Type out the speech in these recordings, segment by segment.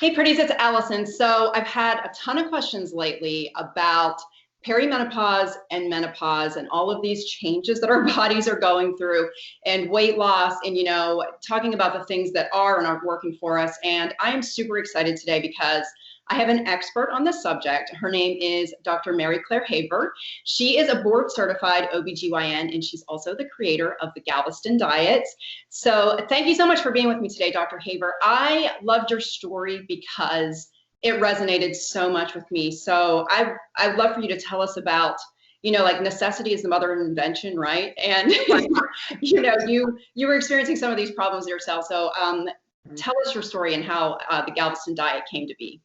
Hey, pretties, it's Alison. So I've had a ton of questions lately about perimenopause and menopause and all of these changes that our bodies are going through and weight loss and, talking about the things that are and aren't working for us. And I am super excited today because I have an expert on the subject. Her name is Dr. Mary Claire Haver. She is a board certified OBGYN and she's also the creator of the Galveston Diet. So thank you so much for being with me today, Dr. Haver. I loved your story because it resonated so much with me. So I'd love for you to tell us about, like necessity is the mother of invention, right? And you were experiencing some of these problems yourself. So tell us your story and how the Galveston Diet came to be.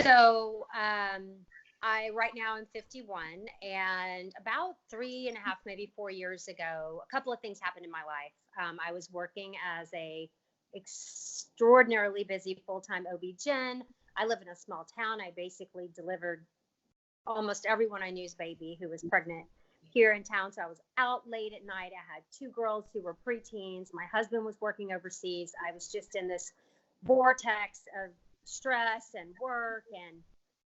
So right now I'm 51, and about 3.5, maybe 4 years ago, a couple of things happened in my life. I was working as a extraordinarily busy full-time OB-GYN. I live in a small town. I basically delivered almost everyone I knew's baby who was pregnant here in town. So I was out late at night. I had 2 girls who were preteens. My husband was working overseas. I was just in this vortex of stress and work. And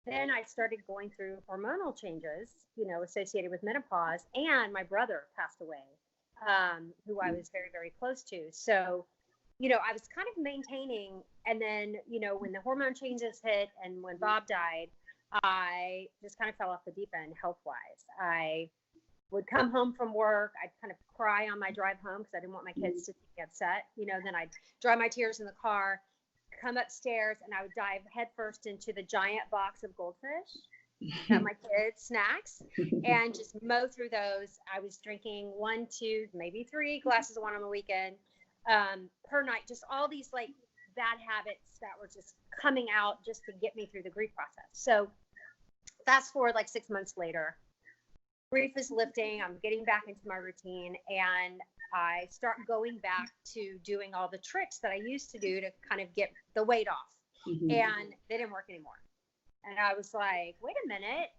then I started going through hormonal changes, associated with menopause. And my brother passed away, who I was very, very close to. So I was kind of maintaining, and then, when the hormone changes hit and when Bob died, I just kind of fell off the deep end health-wise. I would come home from work, I'd kind of cry on my drive home because I didn't want my kids to be upset. Then I'd dry my tears in the car, come upstairs, and I would dive headfirst into the giant box of goldfish that my kids' snacks, and just mow through those. I was drinking 1, 2, maybe 3 glasses of wine on the weekend. Per night, just all these like bad habits that were just coming out just to get me through the grief process. So fast forward like 6 months later, grief is lifting. I'm getting back into my routine, and I start going back to doing all the tricks that I used to do to kind of get the weight off. And they didn't work anymore. And I was like, wait a minute,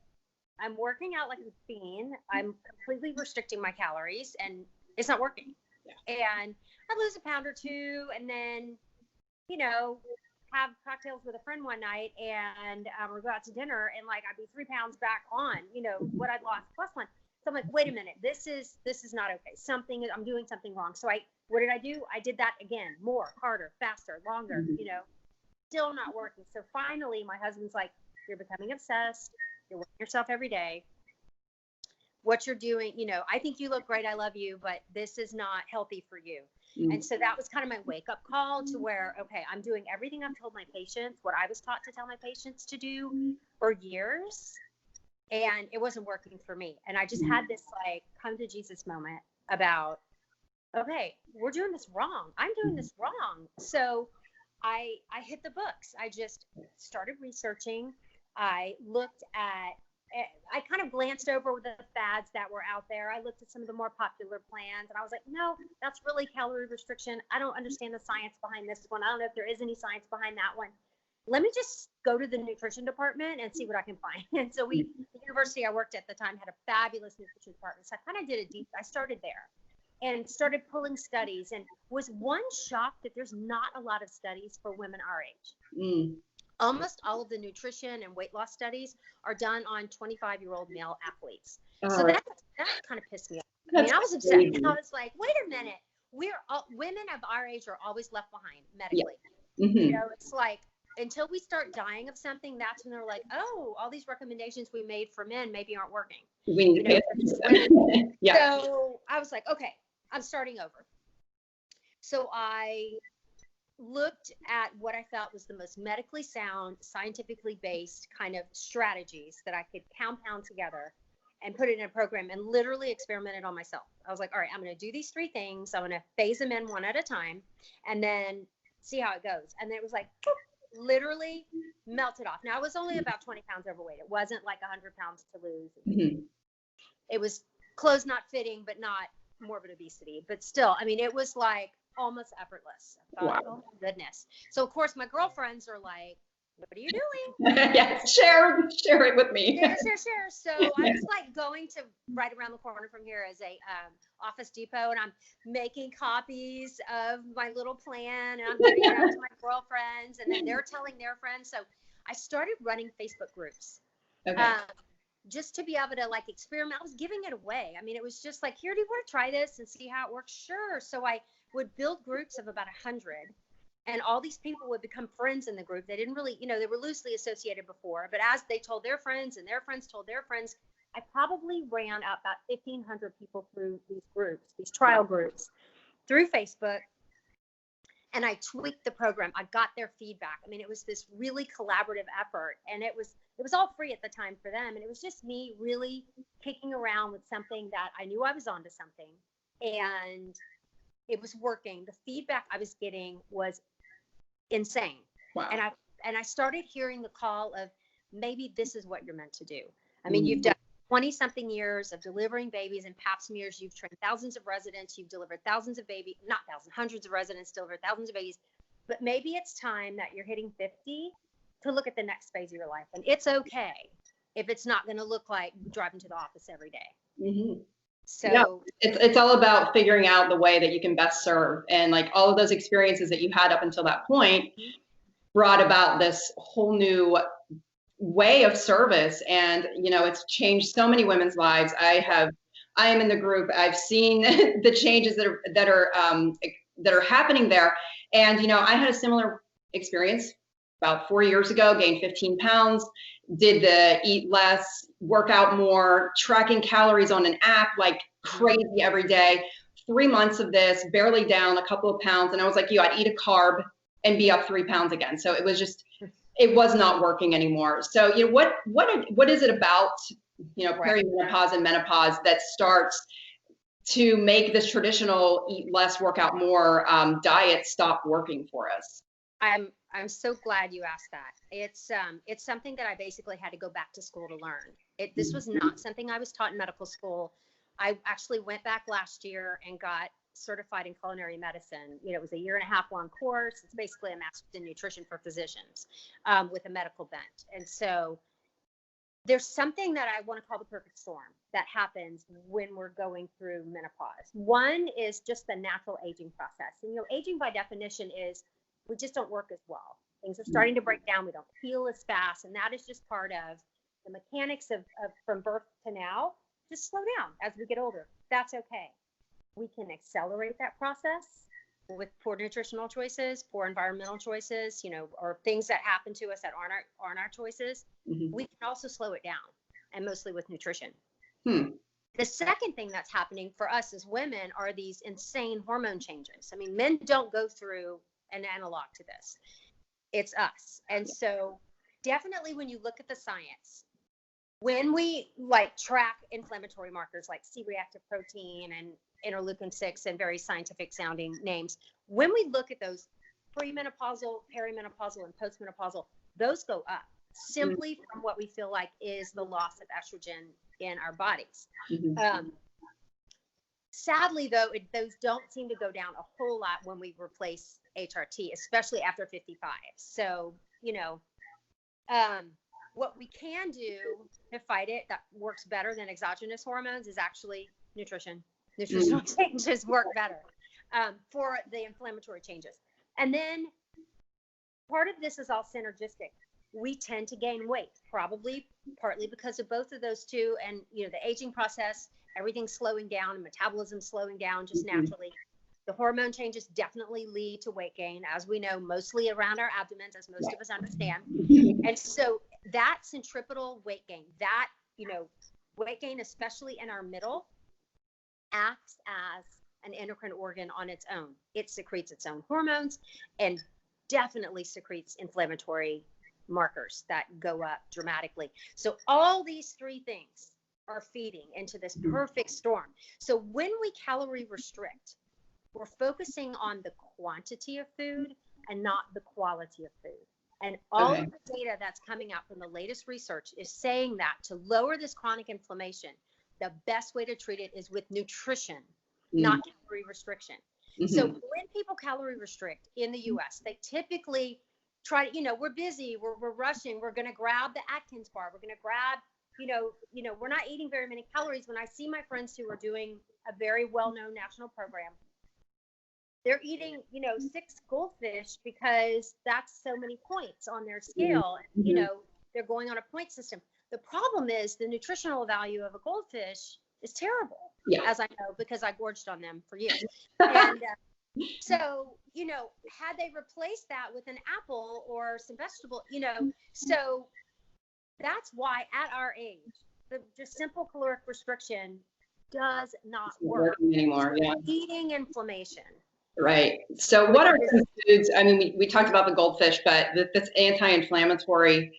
I'm working out like a fiend. I'm completely restricting my calories and it's not working. And I'd lose a pound or 2, and then, have cocktails with a friend one night, and or go out to dinner, and like I'd be 3 pounds back on, what I'd lost plus 1. So I'm like, wait a minute, this is not okay. I'm doing something wrong. So what did I do? I did that again, more, harder, faster, longer, still not working. So finally, my husband's like, you're becoming obsessed. You're working yourself every day. What you're doing, I think you look great. I love you, but this is not healthy for you. And so that was kind of my wake up call to where, okay, I'm doing everything I've told my patients, what I was taught to tell my patients to do for years. And it wasn't working for me. And I just had this like come to Jesus moment about, okay, we're doing this wrong. I'm doing this wrong. So I hit the books. I just started researching. I looked at, I kind of glanced over the fads that were out there. I looked at some of the more popular plans, and I was like, no, that's really calorie restriction. I don't understand the science behind this one. I don't know if there is any science behind that one. Let me just go to the nutrition department and see what I can find. And so the university I worked at the time had a fabulous nutrition department. So I kind of I started there and started pulling studies, and was shocked that there's not a lot of studies for women our age. Almost all of the nutrition and weight loss studies are done on 25-year-old male athletes. So that kind of pissed me off. I mean, I was upset. And I was like, wait a minute. Women of our age are always left behind medically. It's like, until we start dying of something, that's when they're like, oh, all these recommendations we made for men maybe aren't working. We need to pay attention. So I was like, okay, I'm starting over. So I looked at what I felt was the most medically sound, scientifically based kind of strategies that I could compound together and put it in a program, and literally experimented on myself. I was like, all right, I'm going to do these 3 things. I'm going to phase them in one at a time and then see how it goes. And then it was like, literally melted off. Now I was only about 20 pounds overweight. It wasn't like 100 pounds to lose. It was clothes not fitting, but not morbid obesity. But still, I mean, it was like almost effortless. I thought, oh my goodness. So of course my girlfriends are like, what are you doing? Yes, share it with me. Share. So I was like going to right around the corner from here as a Office Depot, and I'm making copies of my little plan, and I'm giving it out to my girlfriends, and then they're telling their friends. So I started running Facebook groups. Okay. Just to be able to like experiment. I was giving it away. I mean, it was just like, here, do you want to try this and see how it works? Sure. So I would build groups of about 100, and all these people would become friends in the group. They didn't really, they were loosely associated before, but as they told their friends and their friends told their friends, I probably ran out about 1,500 people through these groups, these trial groups through Facebook. And I tweaked the program. I got their feedback. I mean, it was this really collaborative effort, and it was all free at the time for them. And it was just me really kicking around with something that I knew I was onto something, and it was working. The feedback I was getting was insane. Wow. And I started hearing the call of, maybe this is what you're meant to do. I mean, you've done 20 something years of delivering babies and pap smears. You've trained thousands of residents. You've delivered thousands of babies, not thousands, hundreds of residents, delivered thousands of babies. But maybe it's time that you're hitting 50 to look at the next phase of your life. And it's okay if it's not going to look like driving to the office every day. Mm-hmm. So yeah, it's all about figuring out the way that you can best serve. And like all of those experiences that you had up until that point brought about this whole new way of service. And, it's changed so many women's lives. I am in the group. I've seen the changes that are happening there. And, I had a similar experience about 4 years ago, gained 15 pounds, did the eat less, work out more, tracking calories on an app like crazy every day. 3 months of this, barely down a couple of pounds. And I was like, I'd eat a carb and be up 3 pounds again. So it was not working anymore. So, what is it about, perimenopause and menopause that starts to make this traditional eat less, work out more diet stop working for us? I'm so glad you asked that. It's something that I basically had to go back to school to learn. This was not something I was taught in medical school. I actually went back last year and got certified in culinary medicine. It was a 1.5-year long course. It's basically a master's in nutrition for physicians with a medical bent. And so there's something that I want to call the perfect storm that happens when we're going through menopause. One is just the natural aging process. And, aging by definition is we just don't work as well. Things are starting to break down. We don't heal as fast. And that is just part of the mechanics of from birth to now. Just slow down as we get older. That's okay. We can accelerate that process with poor nutritional choices, poor environmental choices, or things that happen to us that aren't our choices. Mm-hmm. We can also slow it down, and mostly with nutrition. The second thing that's happening for us as women are these insane hormone changes. I mean, men don't go through an analog to this. It's us. And so definitely when you look at the science, when we track inflammatory markers like C-reactive protein and interleukin-6 and very scientific sounding names, when we look at those premenopausal, perimenopausal, and postmenopausal, those go up simply from what we feel like is the loss of estrogen in our bodies. Mm-hmm. Sadly, though, those don't seem to go down a whole lot when we replace HRT, especially after 55. So, what we can do to fight it that works better than exogenous hormones is actually nutrition. Nutritional changes work better for the inflammatory changes. And then part of this is all synergistic. We tend to gain weight, probably partly because of both of those two. And, the aging process, everything's slowing down, metabolism slowing down just naturally. The hormone changes definitely lead to weight gain, as we know, mostly around our abdomens, as most of us understand. And so that centripetal weight gain, weight gain, especially in our middle, acts as an endocrine organ on its own. It secretes its own hormones and definitely secretes inflammatory markers that go up dramatically. So all these three things are feeding into this perfect storm. So when we calorie restrict, we're focusing on the quantity of food and not the quality of food. And all of the data that's coming out from the latest research is saying that to lower this chronic inflammation, the best way to treat it is with nutrition, not calorie restriction. So when people calorie restrict in the US, they typically try to, we're busy, we're rushing, we're going to grab the Atkins bar, we're going to grab, we're not eating very many calories. When I see my friends who are doing a very well-known national program, they're eating, 6 goldfish because that's so many points on their scale. And, they're going on a point system. The problem is the nutritional value of a goldfish is terrible, as I know, because I gorged on them for years. And so, had they replaced that with an apple or some vegetable, so that's why at our age, the just simple caloric restriction does not work anymore. Yeah. Eating inflammation. Right. So what are some foods? I mean, we talked about the goldfish, but this anti-inflammatory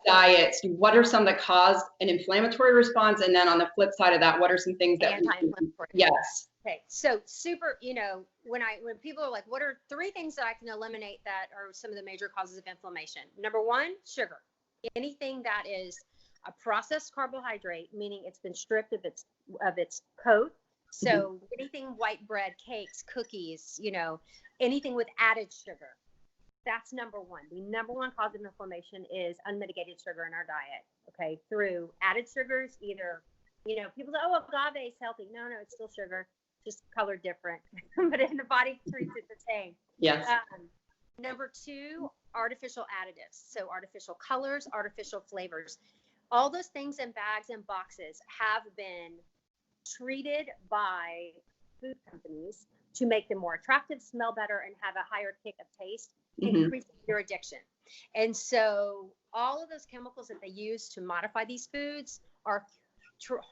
diets, what are some that cause an inflammatory response? And then on the flip side of that, what are some things that anti-inflammatory? Yes. Okay. So super, when people are like, what are 3 things that I can eliminate that are some of the major causes of inflammation? Number 1, sugar. Anything that is a processed carbohydrate, meaning it's been stripped of its coat. So anything white bread, cakes, cookies, anything with added sugar. That's number 1. The number 1 cause of inflammation is unmitigated sugar in our diet. Okay, through added sugars, either, people say, oh, agave is healthy. No, it's still sugar, just colored different, but in the body treats it the same. Yes. Number 2, artificial additives. So artificial colors, artificial flavors. All those things in bags and boxes have been treated by food companies to make them more attractive, smell better, and have a higher kick of taste, increasing your addiction. And so all of those chemicals that they use to modify these foods are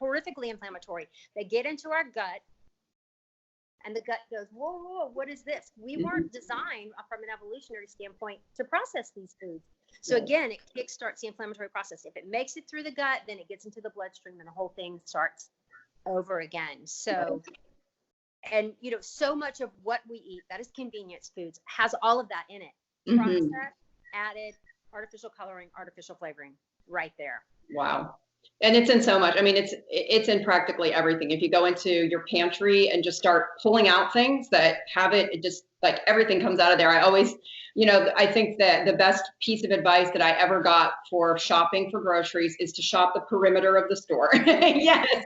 horrifically inflammatory. They get into our gut, and the gut goes, whoa, what is this? We weren't designed from an evolutionary standpoint to process these foods. So again, it kickstarts the inflammatory process. If it makes it through the gut, then it gets into the bloodstream, and the whole thing starts over again. So, and so much of what we eat that is convenience foods has all of that in it. Processed, added, artificial coloring, artificial flavoring, right there. Wow. And it's in so much. I mean, it's in practically everything. If you go into your pantry and just start pulling out things that have it just like everything comes out of there. I always, I think that the best piece of advice that I ever got for shopping for groceries is to shop the perimeter of the store. Yes.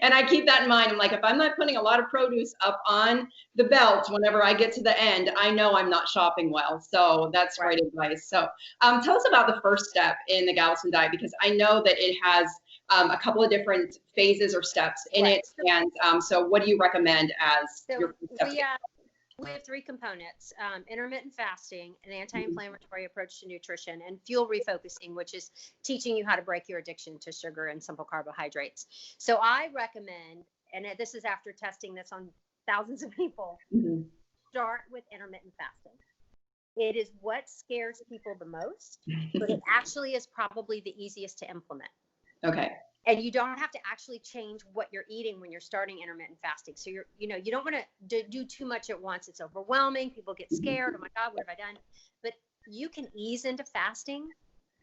And I keep that in mind. I'm like, if I'm not putting a lot of produce up on the belt whenever I get to the end, I know I'm not shopping well. So that's great advice. So tell us about the first step in the Galveston Diet, because I know that it has a couple of different phases or steps in it. And so what do you recommend as your first step? We have 3 components: intermittent fasting, an anti-inflammatory approach to nutrition, and fuel refocusing, which is teaching you how to break your addiction to sugar and simple carbohydrates. So I recommend, and this is after testing this on thousands of people, start with intermittent fasting. It is what scares people the most, but it actually is probably the easiest to implement. Okay. And you don't have to actually change what you're eating when you're starting intermittent fasting. So you don't want to do too much at once. It's overwhelming. People get scared. Oh my God, what have I done? But you can ease into fasting,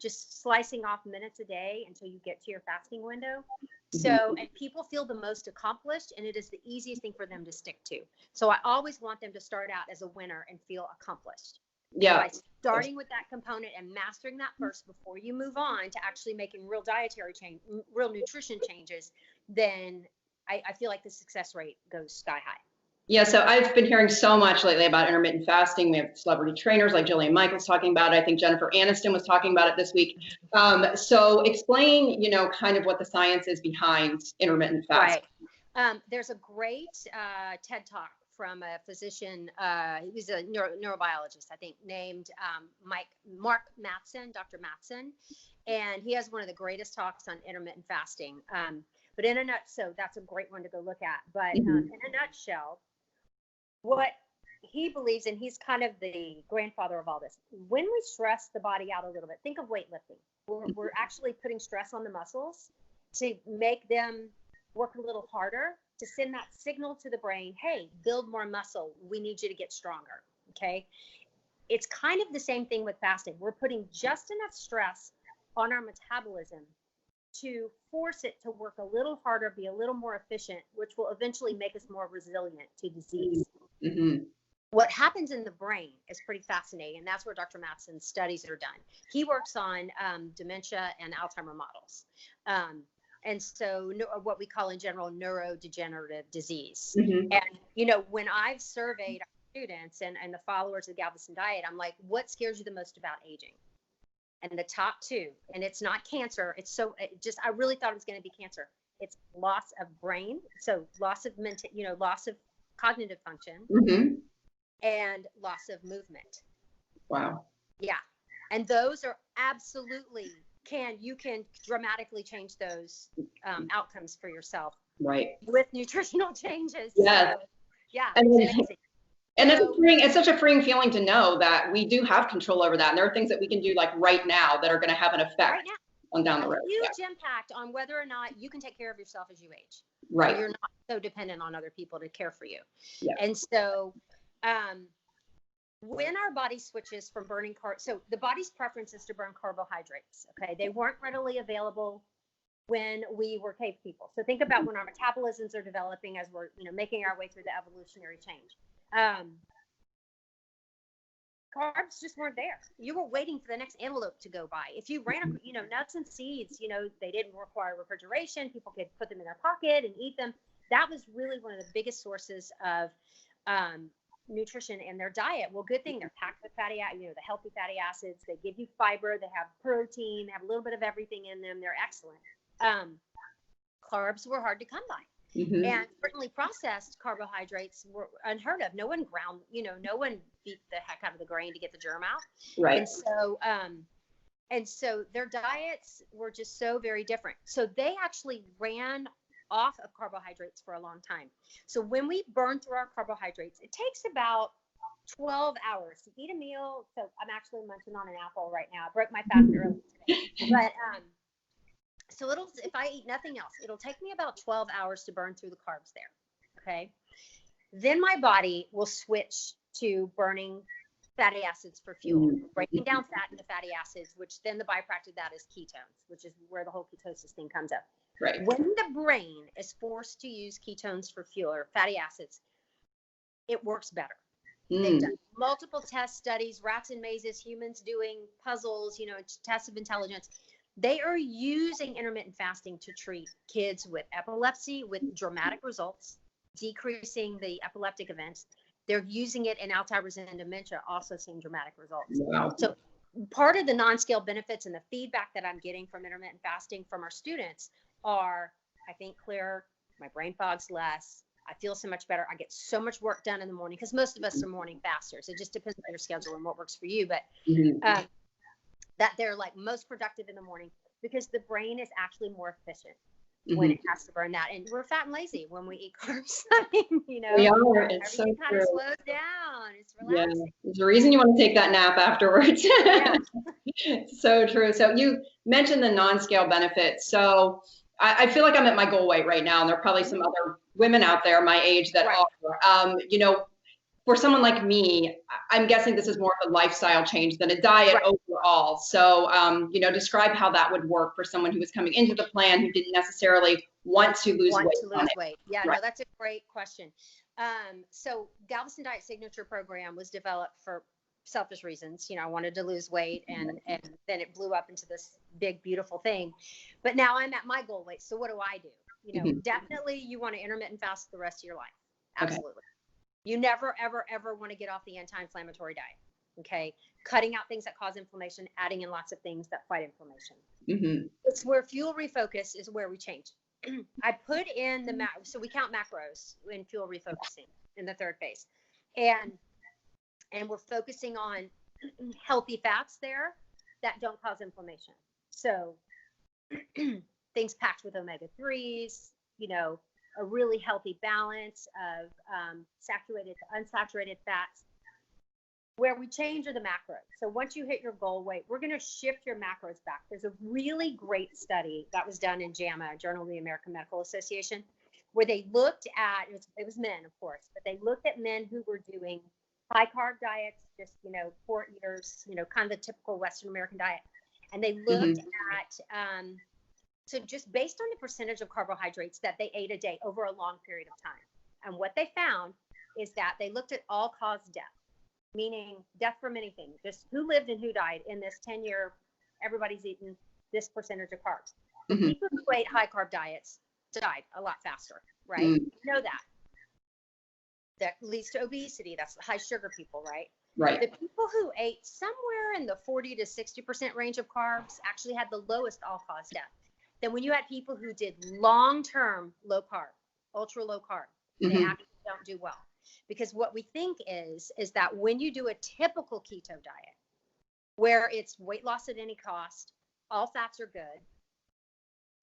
just slicing off minutes a day until you get to your fasting window. So, and people feel the most accomplished, and it is the easiest thing for them to stick to. So I always want them to start out as a winner and feel accomplished. Yeah. By starting with that component and mastering that first before you move on to actually making real dietary change, real nutrition changes, then I feel like the success rate goes sky high. Yeah, so I've been hearing so much lately about intermittent fasting. We have celebrity trainers like Jillian Michaels talking about it. I think Jennifer Aniston was talking about it this week. So explain, kind of what the science is behind intermittent fasting. Right. There's a great TED Talk from a physician, he was a neurobiologist, I think, named Mark Mattson, Dr. Mattson, and he has one of the greatest talks on intermittent fasting. But in a nutshell, so that's a great one to go look at. But in a nutshell, what he believes, and he's kind of the grandfather of all this, when we stress the body out a little bit, think of weightlifting. We're actually putting stress on the muscles to make them work a little harder, to send that signal to the brain, hey, build more muscle. We need you to get stronger, okay? It's kind of the same thing with fasting. We're putting just enough stress on our metabolism to force it to work a little harder, be a little more efficient, which will eventually make us more resilient to disease. What happens in the brain is pretty fascinating, and that's where Dr. Matson's studies are done. He works on dementia and Alzheimer models. And so what we call in general neurodegenerative disease. Mm-hmm. And, when I've surveyed our students and the followers of the Galveston Diet, I'm like, what scares you the most about aging? And the top two, and it's not cancer. I really thought it was going to be cancer. It's loss of brain. So loss of loss of cognitive function, Mm-hmm. and loss of movement. Wow. Yeah. And those are absolutely you can dramatically change those outcomes for yourself. Right. With nutritional changes. Yeah. So, yeah. And It's amazing. And it's such a freeing feeling to know that we do have control over that. And there are things that we can do like right now that are going to have an effect on down the road. Huge impact on whether or not you can take care of yourself as you age. Right. And you're not so dependent on other people to care for you. Yeah. And so when our body switches from burning so the body's preference is to burn carbohydrates. Okay. They weren't readily available when we were cave people. So think about when our metabolisms are developing as we're, making our way through the evolutionary change. Carbs just weren't there. You were waiting for the next antelope to go by. If you ran, nuts and seeds, they didn't require refrigeration. People could put them in their pocket and eat them. That was really one of the biggest sources of nutrition in their diet. Well, good thing they're packed with fatty, the healthy fatty acids. They give you fiber. They have protein. They have a little bit of everything in them. They're excellent. Carbs were hard to come by. Mm-hmm. And certainly processed carbohydrates were unheard of. No one ground, no one beat the heck out of the grain to get the germ out. Right. And so their diets were just so very different. So they actually ran off of carbohydrates for a long time. So when we burn through our carbohydrates, it takes about 12 hours to eat a meal. So I'm actually munching on an apple right now. I broke my fast early today. But so if I eat nothing else, it'll take me about 12 hours to burn through the carbs there. Okay. Then my body will switch to burning fatty acids for fuel, breaking down fat into fatty acids, which then the byproduct of that is ketones, which is where the whole ketosis thing comes up. Right. When the brain is forced to use ketones for fuel or fatty acids, it works better. They've done multiple test studies, rats and mazes, humans doing puzzles, tests of intelligence. They are using intermittent fasting to treat kids with epilepsy with dramatic results, decreasing the epileptic events. They're using it in Alzheimer's and dementia, also seeing dramatic results. Wow. So part of the non-scale benefits and the feedback that I'm getting from intermittent fasting from our students are, I think clearer, my brain fog's less, I feel so much better. I get so much work done in the morning because most of us are morning fasters. It just depends on your schedule and what works for you. But that they're like most productive in the morning because the brain is actually more efficient when it has to burn that. And we're fat and lazy when we eat carbs. We are. It's so kind true. of slows down. It's relaxing. Yeah. There's a reason you want to take that nap afterwards. Yeah. So true. So you mentioned the non-scale benefits. So I feel like I'm at my goal weight right now, and there are probably some other women out there my age that are, for someone like me, I'm guessing this is more of a lifestyle change than a diet overall. So, describe how that would work for someone who was coming into the plan who didn't necessarily want to lose weight. Yeah, no, that's a great question. So Galveston Diet Signature Program was developed for selfish reasons. I wanted to lose weight and then it blew up into this big, beautiful thing. But now I'm at my goal weight. So what do I do? Definitely you want to intermittent fast the rest of your life. Absolutely. Okay. You never, ever, ever want to get off the anti-inflammatory diet. Okay. Cutting out things that cause inflammation, adding in lots of things that fight inflammation. It's where fuel refocus is where we change. I put in so we count macros in fuel refocusing in the third phase. And we're focusing on healthy fats there that don't cause inflammation. So things packed with omega-3s, a really healthy balance of saturated to unsaturated fats. Where we change are the macros. So once you hit your goal weight, we're going to shift your macros back. There's a really great study that was done in JAMA, Journal of the American Medical Association, where they looked at, it was men, of course, but they looked at men who were doing high carb diets, just, 4 years, kind of the typical Western American diet. And they looked at, so just based on the percentage of carbohydrates that they ate a day over a long period of time. And what they found is that they looked at all-cause death, meaning death from anything, just who lived and who died in this 10-year, everybody's eaten this percentage of carbs. The people who ate high-carb diets died a lot faster, right? You know that. That leads to obesity. That's the high sugar people, right? Right. The people who ate somewhere in the 40 to 60% range of carbs actually had the lowest all-cause death. Then when you had people who did long-term low carb, ultra low carb, they actually don't do well. Because what we think is that when you do a typical keto diet, where it's weight loss at any cost, all fats are good,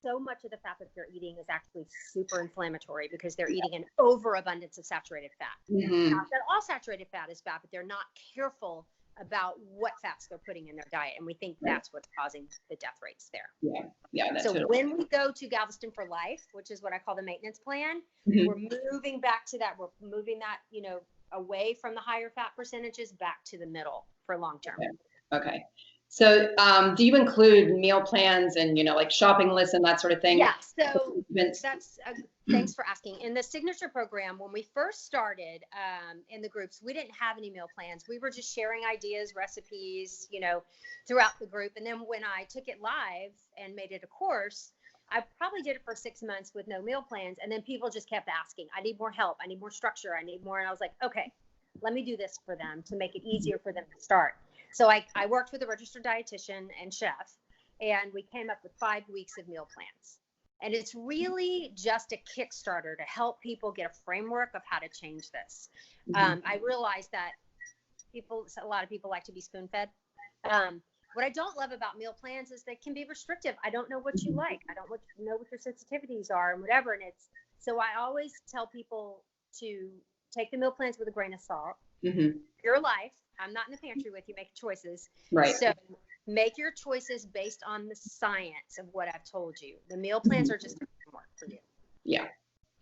so much of the fat that they're eating is actually super inflammatory because they're eating an overabundance of saturated fat. Not that all saturated fat is bad, but they're not careful about what fats they're putting in their diet. And we think that's what's causing the death rates there. Yeah. So when we go to Galveston for Life, which is what I call the maintenance plan, we're moving back to that. We're moving that, away from the higher fat percentages back to the middle for long term. Okay. So do you include meal plans and, like shopping lists and that sort of thing? Yeah. So that's, thanks for asking. In the signature program, when we first started in the groups, we didn't have any meal plans. We were just sharing ideas, recipes, throughout the group. And then when I took it live and made it a course, I probably did it for 6 months with no meal plans. And then people just kept asking, I need more help. I need more structure. I need more. And I was like, okay, let me do this for them to make it easier for them to start. So I worked with a registered dietitian and chef, and we came up with 5 weeks of meal plans. And it's really just a Kickstarter to help people get a framework of how to change this. I realized that a lot of people like to be spoon-fed. What I don't love about meal plans is they can be restrictive. I don't know what you like. I don't know what your sensitivities are and whatever. And so I always tell people to take the meal plans with a grain of salt. Your life. I'm not in the pantry with you making choices. Right. So make your choices based on the science of what I've told you. The meal plans are just a framework for you. Yeah.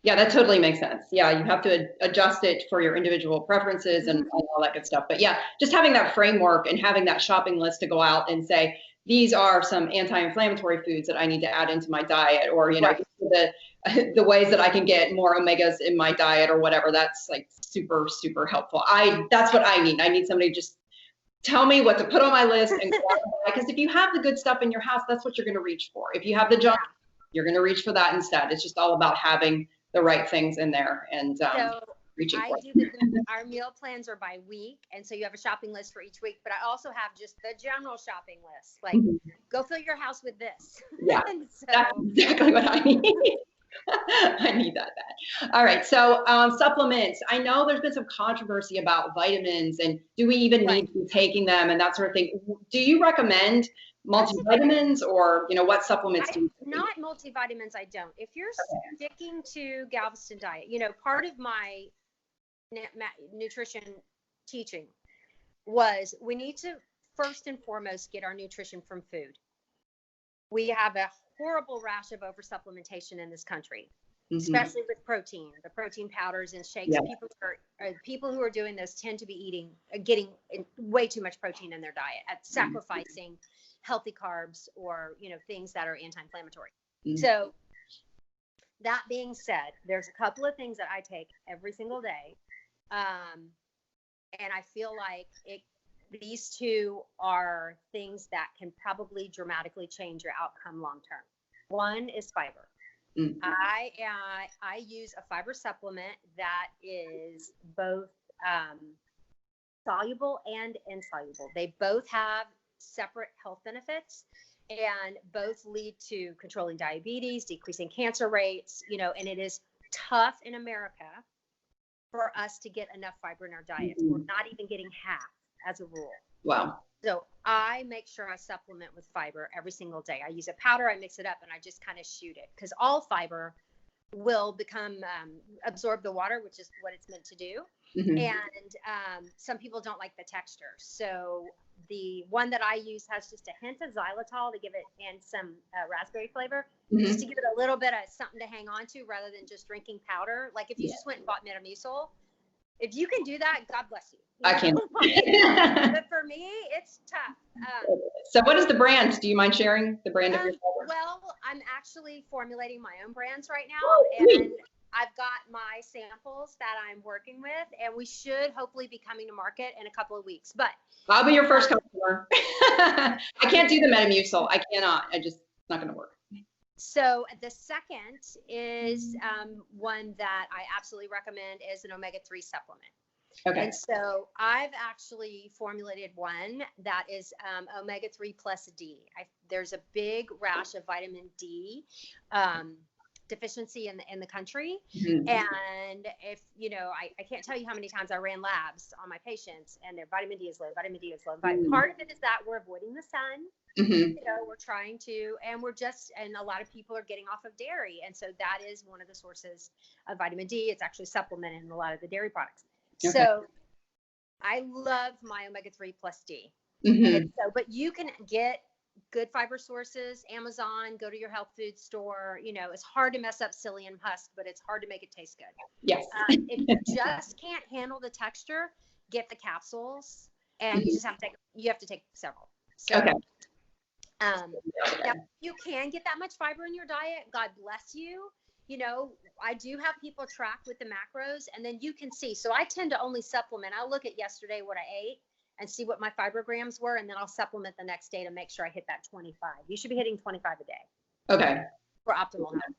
Yeah, that totally makes sense. Yeah, you have to adjust it for your individual preferences and all that good stuff. But yeah, just having that framework and having that shopping list to go out and say, these are some anti-inflammatory foods that I need to add into my diet, or, the ways that I can get more omegas in my diet or whatever. That's like super, super helpful. That's what I need. I need somebody to just tell me what to put on my list and because if you have the good stuff in your house, that's what you're going to reach for. If you have the junk, you're going to reach for that instead. It's just all about having the right things in there and reaching for it. Our meal plans are by week, and so you have a shopping list for each week, but I also have just the general shopping list, like go fill your house with this. Yeah, that's exactly what I need. I need that bad. All right, so supplements. I know there's been some controversy about vitamins and do we even need to be taking them and that sort of thing. Do you recommend multivitamins or, what supplements do you take? Not multivitamins, I don't. If you're sticking to Galveston Diet, part of my nutrition teaching was we need to first and foremost get our nutrition from food. We have a horrible rash of oversupplementation in this country, especially with protein, the protein powders and shakes. People who are doing this tend to be getting way too much protein in their diet, at sacrificing healthy carbs or, things that are anti-inflammatory. So that being said, there's a couple of things that I take every single day. And I feel like these two are things that can probably dramatically change your outcome long term. One is fiber. I use a fiber supplement that is both soluble and insoluble. They both have separate health benefits and both lead to controlling diabetes, decreasing cancer rates, and it is tough in America for us to get enough fiber in our diet. We're not even getting half as a rule. Wow. So I make sure I supplement with fiber every single day. I use a powder, I mix it up, and I just kind of shoot it because all fiber will absorb the water, which is what it's meant to do. And some people don't like the texture. So the one that I use has just a hint of xylitol to give it, and some raspberry flavor, just to give it a little bit of something to hang on to rather than just drinking powder. Like if you just went and bought Metamucil, if you can do that, God bless you. I can. But for me, it's tough. So what is the brand? Do you mind sharing the brand of your fiber? Well, I'm actually formulating my own brands right now. And I've got my samples that I'm working with, and we should hopefully be coming to market in a couple of weeks. But I'll be your first customer. I can't do the Metamucil. I cannot. It's not going to work. So the second is one that I absolutely recommend is an omega-3 supplement. Okay. And so I've actually formulated one that is omega-3 plus D. There's a big rash of vitamin D deficiency in the country. Mm-hmm. And if, I can't tell you how many times I ran labs on my patients and their vitamin D is low, vitamin D is low. Mm-hmm. Part of it is that we're avoiding the sun. Mm-hmm. We're trying to, and and a lot of people are getting off of dairy. And so that is one of the sources of vitamin D. It's actually supplemented in a lot of the dairy products. Okay. So I love my omega-3 plus D. Mm-hmm. And so, but you can get good fiber sources, Amazon, go to your health food store. It's hard to mess up psyllium husk, but it's hard to make it taste good. Yes. If you just can't handle the texture, get the capsules, and mm-hmm. you have to take several. So, okay. Now you can get that much fiber in your diet. God bless you. I do have people track with the macros, and then you can see. So I tend to only supplement. I'll look at yesterday what I ate and see what my fiber grams were, and then I'll supplement the next day to make sure I hit that 25. You should be hitting 25 a day. Okay. For optimal health.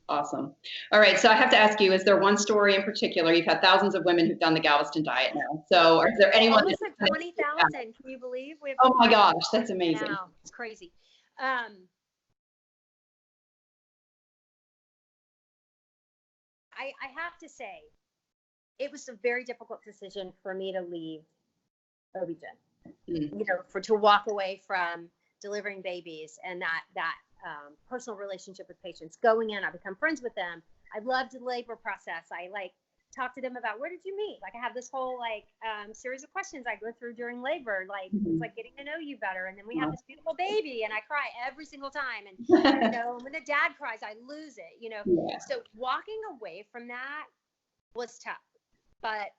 Awesome. All right. So I have to ask you, is there one story in particular? You've had thousands of women who've done the Galveston Diet now. So is there anyone? Almost like 20,000. Can you believe? We have oh my gosh, that's amazing. Now. It's crazy. I have to say, it was a very difficult decision for me to leave OB-GYN, to walk away from delivering babies and that personal relationship with patients. Going in, I become friends with them. I loved the labor process. I talk to them about, where did you meet? I have this whole series of questions I go through during labor. Mm-hmm. It's like getting to know you better. And then we have this beautiful baby, and I cry every single time. And when the dad cries, I lose it. Yeah. So walking away from that was tough. But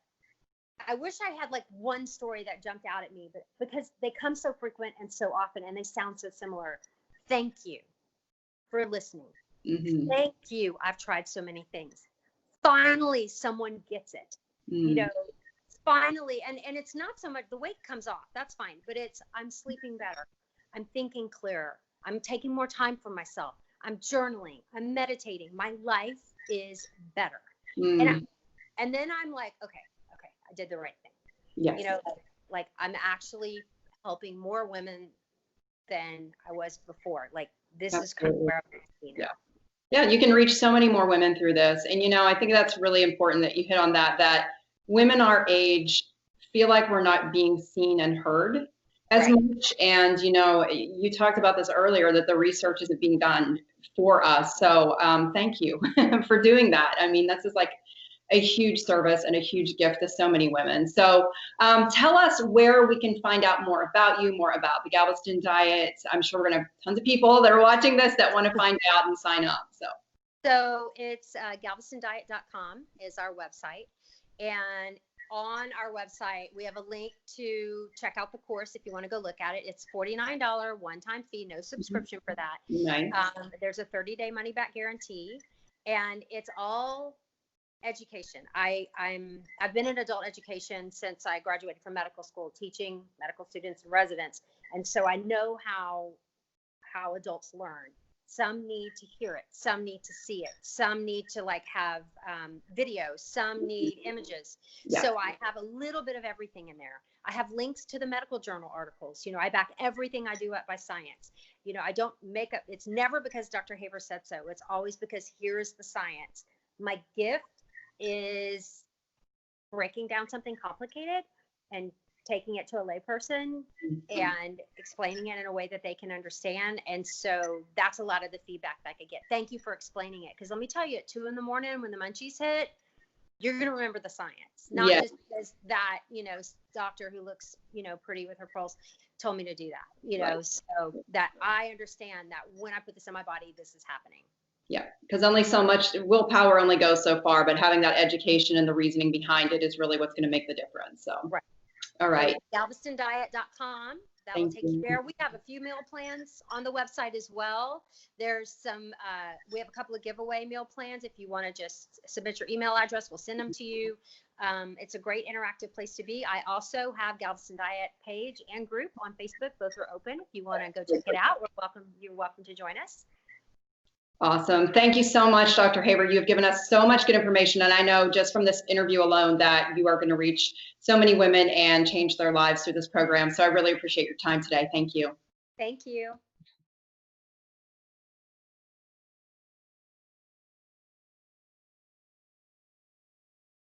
I wish I had one story that jumped out at me, but because they come so frequent and so often, and they sound so similar. Thank you for listening. Mm-hmm. Thank you. I've tried so many things. Finally, someone gets it. Finally, and it's not so much the weight comes off. That's fine, but I'm sleeping better. I'm thinking clearer. I'm taking more time for myself. I'm journaling. I'm meditating. My life is better. And then I'm like, okay, I did the right thing. Yes. I'm actually helping more women than I was before. This Absolutely. Is kind of where I'm at. Yeah. Yeah, you can reach so many more women through this. And, I think that's really important that you hit on that women our age feel like we're not being seen and heard as right. much. And, you talked about this earlier, that the research isn't being done for us. So thank you for doing that. I mean, this is a huge service and a huge gift to so many women. So tell us where we can find out more about you, more about the Galveston Diet. I'm sure we're going to have tons of people that are watching this that want to find out and sign up. So it's galvestondiet.com is our website. And on our website, we have a link to check out the course if you want to go look at it. It's $49 one-time fee, no subscription for that. Nice. There's a 30-day money-back guarantee, and it's all education. I've been in adult education since I graduated from medical school, teaching medical students and residents, and so I know how adults learn. Some need to hear it, some need to see it, some need to have videos, some need images. Yeah. So I have a little bit of everything in there. I have links to the medical journal articles. I back everything I do up by science. I don't make up. It's never because Dr. Haver said so. It's always because here's the science. My gift is breaking down something complicated and taking it to a layperson and explaining it in a way that they can understand. And so that's a lot of the feedback that I could get. Thank you for explaining it. Because let me tell you, at 2 a.m. when the munchies hit, you're going to remember the science, not just because that, doctor who looks, pretty with her pearls told me to do that, right. So that I understand that when I put this in my body, this is happening. Yeah, because only so much willpower only goes so far, but having that education and the reasoning behind it is really what's going to make the difference. So, right. All right. GalvestonDiet.com That will Thank take you you. there. We have a few meal plans on the website as well. There's some, we have a couple of giveaway meal plans. If you want to just submit your email address, we'll send them to you. It's a great interactive place to be. I also have Galveston Diet page and group on Facebook. Both are open. If you want to go check it out, you're welcome to join us. Awesome. Thank you so much, Dr. Haber. You've given us so much good information. And I know just from this interview alone that you are going to reach so many women and change their lives through this program. So I really appreciate your time today. Thank you. Thank you.